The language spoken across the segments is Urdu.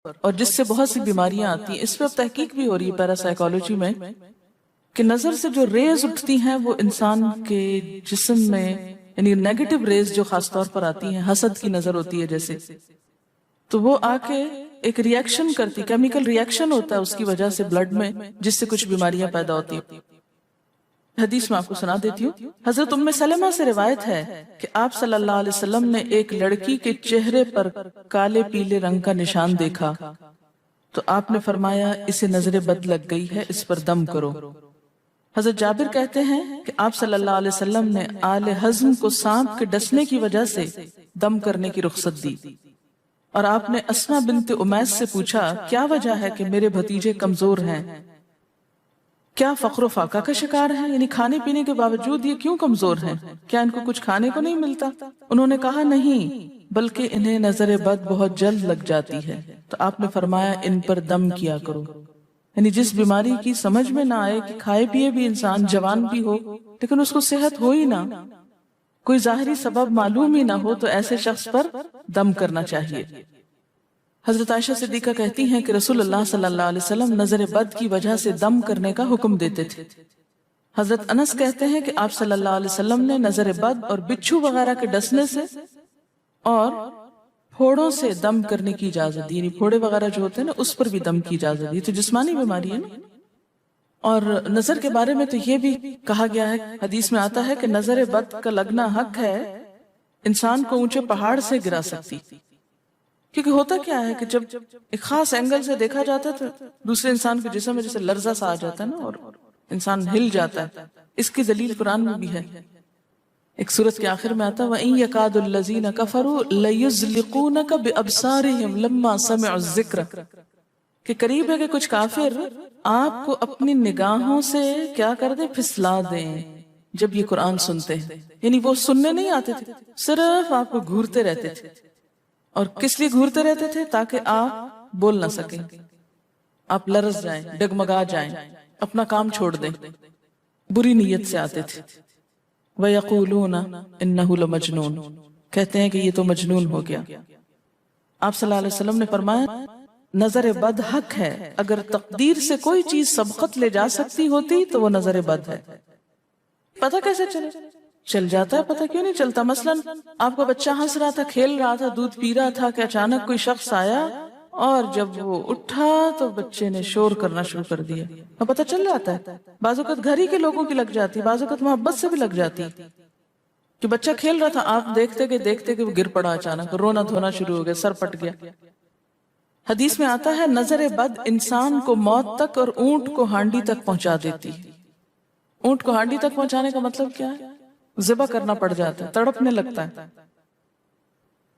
اور جس سے بہت سی بیماریاں آتی ہیں. اس پہ اب تحقیق بھی ہو رہی ہے پیراسائیکالوجی میں کہ نظر سے جو ریز اٹھتی ہیں وہ انسان کے جسم میں، یعنی نیگیٹو ریز جو خاص طور پر آتی ہیں، حسد کی نظر ہوتی ہے جیسے، تو وہ آ کے ایک ریئیکشن کرتی، کیمیکل ریئیکشن ہوتا ہے اس کی وجہ سے بلڈ میں، جس سے کچھ بیماریاں پیدا ہوتی ہیں. حدیث میں آپ کو سنا دیتی ہوں. حضرت ام سلمہ سے روایت ہے کہ آپ صلی اللہ علیہ وسلم نے ایک لڑکی کے چہرے پر کالے پیلے رنگ کا نشان دیکھا تو آپ نے فرمایا اسے نظر بد لگ گئی ہے، اس پر دم کرو. حضرت جابر کہتے ہیں کہ آپ صلی اللہ علیہ وسلم نے آل حزم کو سانپ کے ڈسنے کی وجہ سے دم کرنے کی رخصت دی، اور آپ نے اسما بنت امیس سے پوچھا کیا وجہ ہے کہ میرے بھتیجے کمزور ہیں، کیا فقر و فاقہ کا شکار ہیں، یعنی کھانے پینے کے باوجود یہ کیوں کمزور ہیں، کیا ان کو کچھ کھانے کو نہیں ملتا؟ انہوں نے کہا نہیں، بلکہ انہیں نظر بد بہت جلد لگ جاتی ہے. تو آپ نے فرمایا ان پر دم کیا کرو. یعنی جس بیماری کی سمجھ میں نہ آئے کہ کھائے پیے بھی انسان جوان بھی ہو لیکن اس کو صحت ہو ہی نہ، کوئی ظاہری سبب معلوم ہی نہ ہو، تو ایسے شخص پر دم کرنا چاہیے. حضرت عائشہ صدیقہ کہتی ہیں کہ رسول اللہ صلی اللہ علیہ وسلم نظر بد کی وجہ سے دم کرنے کا حکم دیتے تھے. حضرت انس کہتے ہیں کہ آپ صلی اللہ علیہ وسلم نے نظر بد اور بچھو وغیرہ کے ڈسنے سے اور پھوڑوں سے دم کرنے کی اجازت دی، یعنی پھوڑے وغیرہ جو ہوتے ہیں نا اس پر بھی دم کی اجازت دی. تو جسمانی بیماری ہے نا. اور نظر کے بارے میں تو یہ بھی کہا گیا ہے، حدیث میں آتا ہے کہ نظر بد کا لگنا حق ہے، انسان کو اونچے پہاڑ سے گرا سکتی. کیونکہ ہوتا کیا ہے کہ جب ایک خاص اینگل سے دیکھا جاتا ہے تو دوسرے انسان کے جسم میں جیسے لرزہ سا آ جاتا ہے نا، اور انسان ہل جاتا ہے. اس کی دلیل قرآن میں بھی ہے. ایک سورت کے آخر میں آتا ہے وَإِن يَكَادُ الَّذِينَ كَفَرُوا لَيُزْلِقُونَكَ بِأَبْصَارِهِمْ لَمَّا سَمِعُوا الذِّكْرَ، کہ قریب ہے کہ کچھ کافر آپ کو اپنی نگاہوں سے کیا کر دیں، پھسلا دیں جب یہ قرآن سنتے ہیں. یعنی وہ سننے نہیں آتے تھے، صرف آپ کو گھورتے رہتے تھے. اور کس لیے گھورتے رہتے تھے؟ تاکہ آپ بول نہ سکیں، آپ لرز جائیں، ڈگمگا جائیں، اپنا کام چھوڑ دیں. بری نیت سے آتے تھے. وَيَقُولُونَ إِنَّهُ لَمَجْنُونَ، کہتے ہیں کہ یہ تو مجنون ہو گیا. آپ صلی اللہ علیہ وسلم نے فرمایا نظر بد حق ہے، اگر تقدیر سے کوئی چیز سبقت لے جا سکتی ہوتی تو وہ نظر بد ہے. پتہ کیسے چلے؟ چل جاتا ہے. پتہ کیوں نہیں چلتا؟ مثلا آپ کا بچہ ہنس رہا تھا، کھیل رہا تھا، دودھ پی رہا تھا کہ اچانک کوئی شخص آیا اور جب وہ اٹھا تو بچے نے شور کرنا شروع کر دیا. اور پتہ چل جاتا ہے. بعض اوقات گھر ہی کے لوگوں کی لگ جاتی، بعض اوقات محبت سے بھی لگ جاتی کہ بچہ کھیل رہا تھا، آپ دیکھتے کہ وہ گر پڑا، اچانک رونا دھونا شروع ہو گیا، سر پٹ گیا. حدیث میں آتا ہے نظر بد انسان کو موت تک اور اونٹ کو ہانڈی تک پہنچا دیتی. اونٹ کو ہانڈی تک پہنچانے کا مطلب کیا ہے؟ ذبح کرنا پڑ جاتا ہے، تڑپنے لگتا ہے.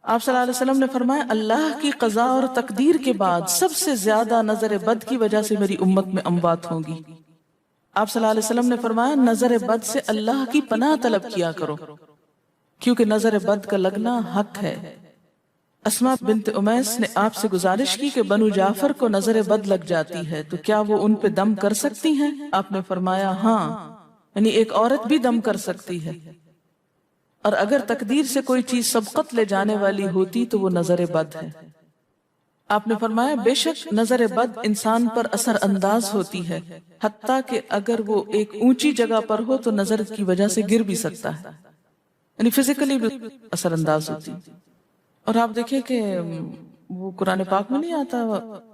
آپ صلی اللہ علیہ وسلم نے فرمایا اللہ کی قضاء اور تقدیر کے بعد سب سے زیادہ نظر بد کی وجہ سے میری امت میں اموات ہوں گی. آپ صلی اللہ علیہ وسلم نے فرمایا نظر بد سے اللہ کی پناہ طلب کیا کرو، کیونکہ نظر بد کا لگنا حق ہے. اسما بنت امیس نے آپ سے گزارش کی کہ بنو جعفر کو نظر بد لگ جاتی ہے تو کیا وہ ان پہ دم کر سکتی ہیں؟ آپ نے فرمایا ہاں، یعنی ایک عورت بھی دم کر سکتی ہے، اور اگر تقدیر سے کوئی چیز سبقت لے جانے والی ہوتی تو وہ نظر بد ہے. آپ نے فرمایا بے شک نظر بد انسان پر اثر انداز ہوتی ہے، حتیٰ کہ اگر وہ ایک اونچی جگہ پر ہو تو نظر کی وجہ سے گر بھی سکتا ہے، یعنی فزیکلی بھی اثر انداز ہوتی. اور آپ دیکھیں کہ وہ قرآن پاک میں نہیں آتا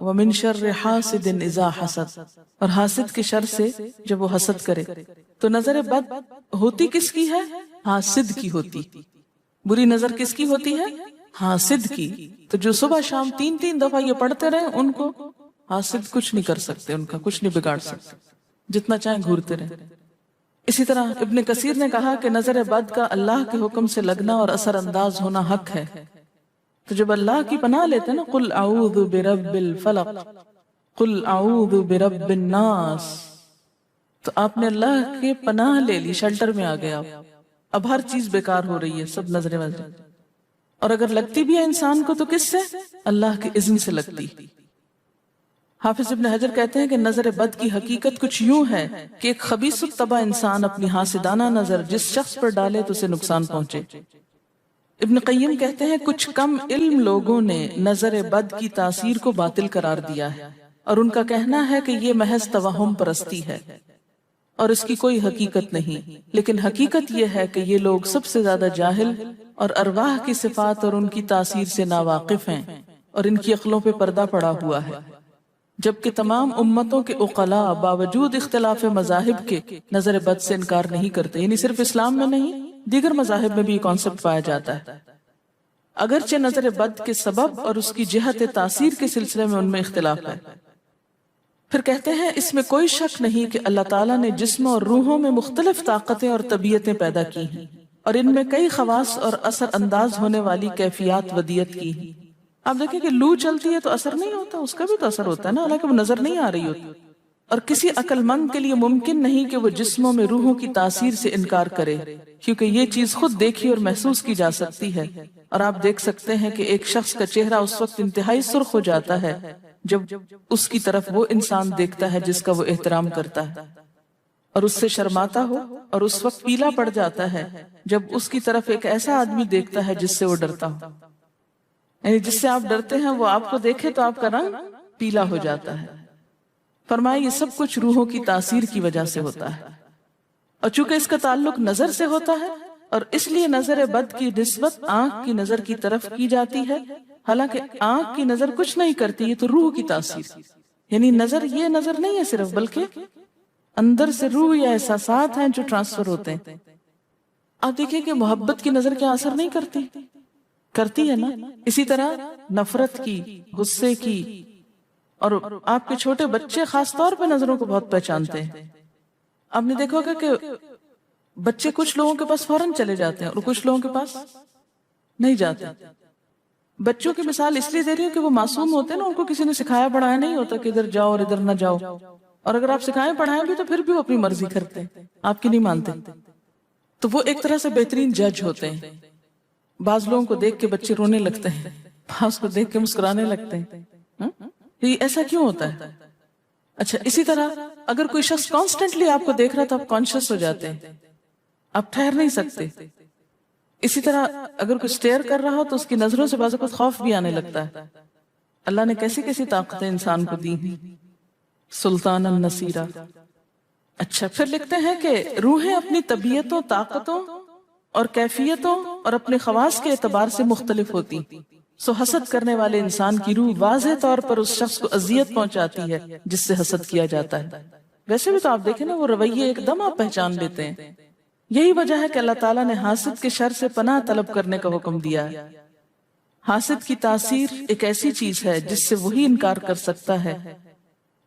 وَمِن شَرِّ حَاسِدٍ إِذَا حَسَدَ، اور حاسد کے شر سے جب وہ حسد کرے. تو نظر بد ہوتی کس کی ہے؟ حاسد کی ہوتی. بری نظر کس کی ہوتی ہے؟ حاسد کی. تو جو صبح شام 3 دفعہ یہ پڑھتے رہے ان کو حاسد کچھ نہیں کر سکتے، ان کا کچھ نہیں بگاڑ سکتے، جتنا چاہیں گھورتے رہے. اسی طرح ابن کثیر نے کہا کہ نظر بد کا اللہ کے حکم سے لگنا اور اثر انداز ہونا حق ہے. تو جب اللہ کی پناہ لیتے ہیں نا قل اعوذ برب الفلق قل اعوذ برب الناس، تو آپ نے اللہ کے پناہ لے لی، شیلٹر میں آ گیا. اب ہر چیز بیکار ہو رہی ہے، سب نظریں وظریں. اور اگر لگتی بھی ہے انسان کو تو کس سے؟ اللہ کے اذن سے لگتی. حافظ ابن حجر کہتے ہیں کہ نظر بد کی حقیقت کچھ یوں ہے کہ ایک خبیث الطبع انسان اپنی حاسدانہ نظر جس شخص پر ڈالے تو اسے نقصان پہنچے. ابن قیم کہتے ہیں کچھ کم علم لوگوں نے نظر بد کی تاثیر کو باطل قرار دیا ہے، اور ان کا کہنا ہے کہ یہ محض توہم پرستی ہے اور اس کی کوئی حقیقت نہیں، لیکن حقیقت یہ ہے کہ یہ لوگ سب سے زیادہ جاہل اور ارواح کی صفات اور ان کی تاثیر سے ناواقف ہیں، اور ان کی عقلوں پہ پردہ پڑا ہوا ہے، جبکہ تمام امتوں کے عقلاء باوجود اختلاف مذاہب کے نظر بد سے انکار نہیں کرتے، یعنی صرف اسلام میں نہیں دیگر مذاہب میں بھی یہ کانسیپٹ پایا جاتا ہے، اگرچہ نظر بد کے سبب اور اس کی جہت تاثیر کے سلسلے میں ان میں اختلاف ہے۔ پھر کہتے ہیں اس میں کوئی شک نہیں کہ اللہ تعالیٰ نے جسموں اور روحوں میں مختلف طاقتیں اور طبیعتیں پیدا کی ہیں، اور ان میں کئی خواص اور اثر انداز ہونے والی کیفیات ودیت کی ہیں۔ آپ دیکھیں کہ لو چلتی ہے تو اثر نہیں ہوتا، اس کا بھی تو اثر ہوتا ہے نا، حالانکہ وہ نظر نہیں آ رہی ہوتی، اور کسی عقل مند کے لیے ممکن نہیں کہ وہ جسموں میں روحوں کی تاثیر سے انکار کرے، کیونکہ یہ چیز خود دیکھی اور محسوس کی جا سکتی ہے، اور آپ دیکھ سکتے ہیں کہ ایک شخص کا چہرہ اس وقت انتہائی سرخ ہو جاتا ہے جب اس کی طرف وہ انسان دیکھتا ہے جس کا وہ احترام کرتا ہے، اور اس سے شرماتا ہو، اور اس وقت پیلا پڑ جاتا ہے جب اس کی طرف ایک ایسا آدمی دیکھتا ہے جس سے وہ ڈرتا ہو، یعنی جس سے آپ ڈرتے ہیں وہ آپ کو دیکھے تو آپ کا رنگ پیلا ہو جاتا ہے۔ فرمایا یہ سب کچھ روحوں کی تاثیر کی وجہ سے ہوتا ہے، اور چونکہ اس کا تعلق نظر سے ہوتا ہے اور اس لیے نظر بد کی نسبت آنکھ کی نظر کی طرف کی جاتی ہے، حالانکہ آنکھ کی نظر کچھ نہیں کرتی، یہ تو روح کی تاثیر، یعنی نظر یہ نظر نہیں ہے صرف، بلکہ اندر سے روح یا احساسات ہیں جو ٹرانسفر ہوتے ہیں۔ آپ دیکھیں کہ محبت کی نظر کیا اثر نہیں کرتی، کرتی ہے نا، اسی طرح نفرت کی، غصے کی، اور آپ کے چھوٹے بچے خاص طور پہ نظروں کو بہت پہچانتے ہیں۔ آپ نے دیکھا ہوگا کہ بچے کچھ لوگوں کے پاس فوراً چلے جاتے ہیں اور کچھ لوگوں کے پاس نہیں جاتے۔ بچوں کی مثال اس لیے دے رہی ہوں کہ وہ معصوم ہوتے ہیں نا، ان کو کسی نے سکھایا پڑھایا نہیں ہوتا کہ ادھر جاؤ اور ادھر نہ جاؤ، اور اگر آپ سکھائیں پڑھائیں بھی تو پھر بھی وہ اپنی مرضی کرتے ہیں، آپ کی نہیں مانتے، تو وہ ایک طرح سے بہترین جج ہوتے ہیں۔ بعض لوگوں کو دیکھ کے بچے رونے لگتے ہیں، بعض کو دیکھ کے مسکرانے لگتے ہیں، یہ ایسا کیوں ہوتا ہے؟ اچھا، اسی طرح اگر کوئی شخص کانسٹنٹلی آپ کو دیکھ رہا تو آپ کانشیس ہو جاتے ہیں، آپ ٹھہر نہیں سکتے۔ اسی طرح اگر کوئی سٹیئر کر رہا ہو تو اس کی نظروں سے بعض اوقات خوف بھی آنے لگتا ہے۔ اللہ نے کیسی کیسی طاقتیں انسان کو دی ہیں، سلطان النصیرہ۔ اچھا، پھر لکھتے ہیں کہ روحیں اپنی طبیعتوں، طاقتوں اور کیفیتوں اور اپنے خواص کے اعتبار سے مختلف ہوتی، سو حسد کرنے والے انسان کی روح واضح طور پر اس شخص کو اذیت پہنچاتی ہے جس سے حسد کیا جاتا ہے۔ ویسے بھی تو آپ دیکھیں نا، وہ رویے ایک دم آپ پہچان لیتے ہیں۔ یہی وجہ ہے کہ اللہ تعالیٰ نے حاسد کے شر سے پناہ طلب کرنے کا حکم دیا ہے۔ حاسد کی تاثیر ایک ایسی چیز ہے جس سے وہی انکار کر سکتا ہے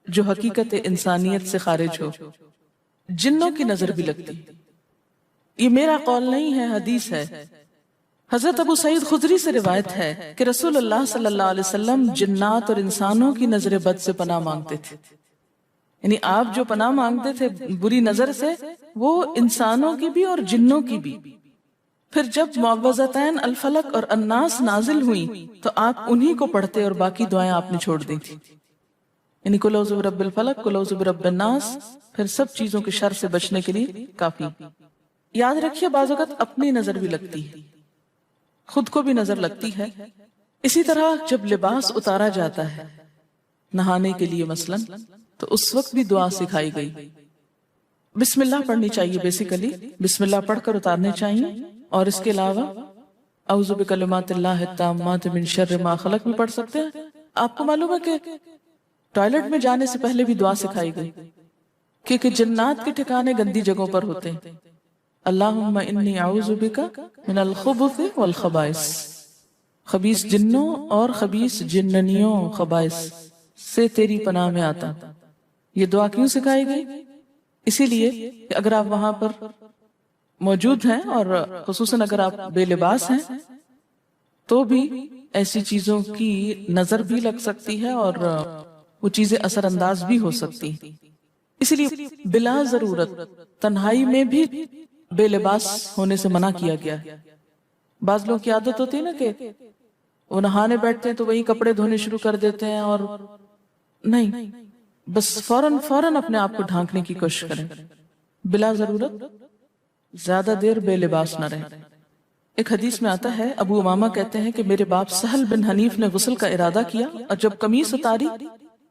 جو حقیقت انسانیت سے خارج ہو۔ جنوں کی نظر بھی لگتی، یہ میرا قول نہیں ہے، حدیث ہے۔ حضرت ابو سعید خدری سے روایت ہے کہ رسول اللہ صلی اللہ علیہ وسلم جنات اور انسانوں کی نظر بد سے پناہ مانگتے تھے، یعنی آپ جو پناہ مانگتے تھے بری نظر سے، وہ انسانوں کی بھی اور جنوں کی بھی۔ پھر جب معوذتین الفلق اور الناس نازل ہوئی تو آپ انہی کو پڑھتے اور باقی دعائیں آپ نے چھوڑ دی تھی، یعنی قل اعوذ برب الفلق، قل اعوذ برب الناس، پھر سب چیزوں کے شر سے بچنے کے لیے کافی۔ یاد رکھیے بعض اوقات اپنی نظر بھی لگتی ہے، خود کو بھی نظر لگتی ہے۔ اسی طرح جب لباس اتارا جاتا ہے نہانے کے لیے مثلاً، تو اس وقت بھی دعا سکھائی گئی۔ بسم اللہ پڑھنی چاہیے، بیسیکلی بسم اللہ پڑھ کر اتارنے چاہیے، اور اس کے علاوہ اعوذ بکلمات اللہ التامات من شر ما خلق بھی پڑھ سکتے ہیں۔ آپ کو معلوم ہے کہ ٹوائلٹ میں جانے سے پہلے بھی دعا سکھائی گئی، کیونکہ جنات کے ٹھکانے گندی جگہوں پر ہوتے ہیں۔ اللہم انی اعوذ بک من الخبث والخبائث، خبیث جنوں اور خبیث جننیوں، خبائث سے تیری پناہ میں آتا۔ یہ دعا کیوں سکھائی گئی؟ اسی لیے کہ اگر آپ وہاں پر موجود ہیں، اور خصوصاً اگر آپ بے لباس ہیں، تو بھی ایسی چیزوں کی نظر بھی لگ سکتی ہے اور وہ چیزیں اثر انداز بھی ہو سکتی ہیں۔ اسی لیے بلا ضرورت تنہائی میں بھی بے لباس ہونے سے منع کیا گیا۔ بعض لوگوں کی عادت ہوتی ہے نا کہ وہ نہانے بیٹھتے ہیں تو وہی کپڑے دھونے شروع کر دیتے ہیں، اور نہیں، بس فوراً اپنے آپ کو ڈھانکنے کی کوشش کریں، بلا ضرورت زیادہ دیر بے لباس نہ رہیں۔ ایک حدیث میں آتا ہے ابو امامہ کہتے ہیں کہ میرے باپ سہل بن حنیف نے غسل کا ارادہ کیا اور جب قمیص اتاری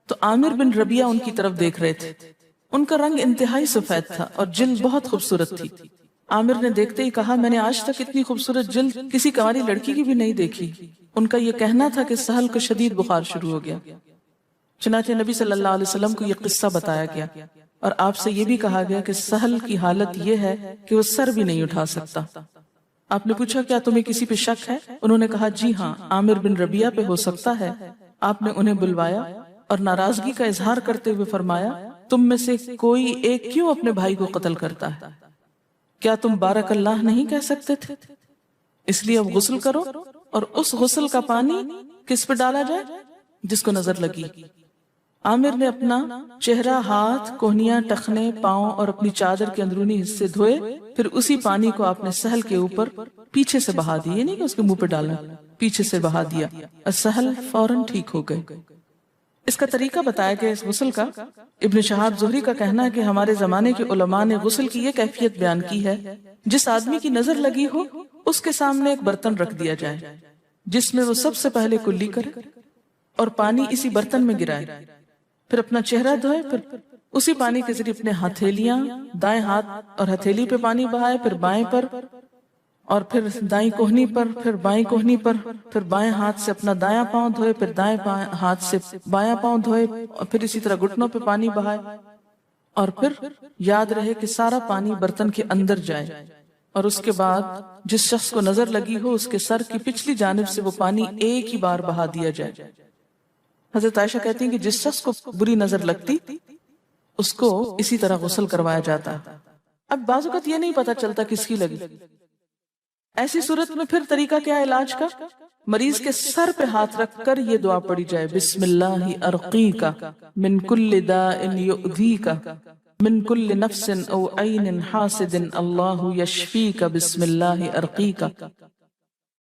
تو عامر بن ربیہ ان کی طرف دیکھ رہے تھے. ان کا رنگ انتہائی سفید تھا اور جلد بہت خوبصورت تھی. عامر نے دیکھتے ہی کہا میں نے آج تک اتنی خوبصورت جلد کسی کنواری لڑکی کی بھی نہیں دیکھی. ان کا یہ کہنا تھا کہ سہل کو شدید بخار شروع ہو گیا. چنانچہ نبی صلی اللہ علیہ وسلم کو یہ قصہ بتایا گیا اور آپ سے یہ بھی کہا گیا کہ سہل کی حالت یہ ہے کہ وہ سر بھی نہیں اٹھا سکتا. آپ نے پوچھا کیا تمہیں کسی پہ شک ہے؟ انہوں نے کہا جی ہاں، عامر بن ربیہ پہ ہو سکتا ہے. آپ نے انہیں بلوایا اور ناراضگی کا اظہار کرتے ہوئے فرمایا تم میں سے کوئی ایک کیوں اپنے بھائی کو قتل کرتا ہے؟ کیا تم بارک اللہ نہیں کہہ سکتے تھے؟ اس لیے اب غسل کرو اور اس غسل کا پانی کس پہ ڈالا جائے؟ جس کو نظر لگی. عامر نے اپنا چہرہ، ہاتھ، کوہنیاں، ٹخنے، پاؤں اور اپنی چادر کے اندرونی حصے دھوئے، پھر اسی پانی کو آپ نے سہل کے اوپر پیچھے سے بہا دیا، نہیں کہ اس کے منہ پہ ڈالنا، پیچھے سے بہا دیا اور سہل فوراً ٹھیک ہو گئے. اس کا طریقہ بتایا گیا اس غسل کا. ابن شہاب زہری کا کہنا ہے کہ ہمارے زمانے کے علماء نے غسل کی یہ کیفیت بیان کی ہے جس آدمی کی نظر لگی ہو اس کے سامنے ایک برتن رکھ دیا جائے جس میں وہ سب سے پہلے کلی کرے اور پانی اسی برتن میں گرائے، پھر اپنا چہرہ دھوئے، پھر اسی پانی کے ذریعے اپنے ہتھیلیاں، دائیں ہاتھ اور ہتھیلی پہ پانی بہائے، پھر بائیں پر اور پھر دائیں کوہنی پر، پھر بائیں کوہنی پر، پھر بائیں ہاتھ سے اپنا دایاں پاؤں دھوئے، پھر دائیں ہاتھ سے بایاں پاؤں دھوئے اور پھر اسی طرح گھٹنوں پہ پانی بہائے. اور پھر یاد رہے کہ سارا پانی برتن کے اندر جائے اور اس کے بعد جس شخص کو نظر لگی ہو اس کے سر کی پچھلی جانب سے وہ پانی ایک ہی بار بہا دیا جائے. حضرت عائشہ کہتی ہیں کہ جس شخص کو بری نظر لگتی اس کو اسی طرح غسل کروایا جاتا. اب بعض اوقات یہ نہیں پتا چلتا کس کی لگی. ایسی صورت میں پھر طریقہ کیا علاج کا؟ مریض کے سر پہ ہاتھ رکھ کر یہ دعا پڑھی جائے بسم اللہ ارقیک من کل داء یؤذیک من کل نفس او عین حاسد اللہ یشفیک بسم اللہ ارقیک.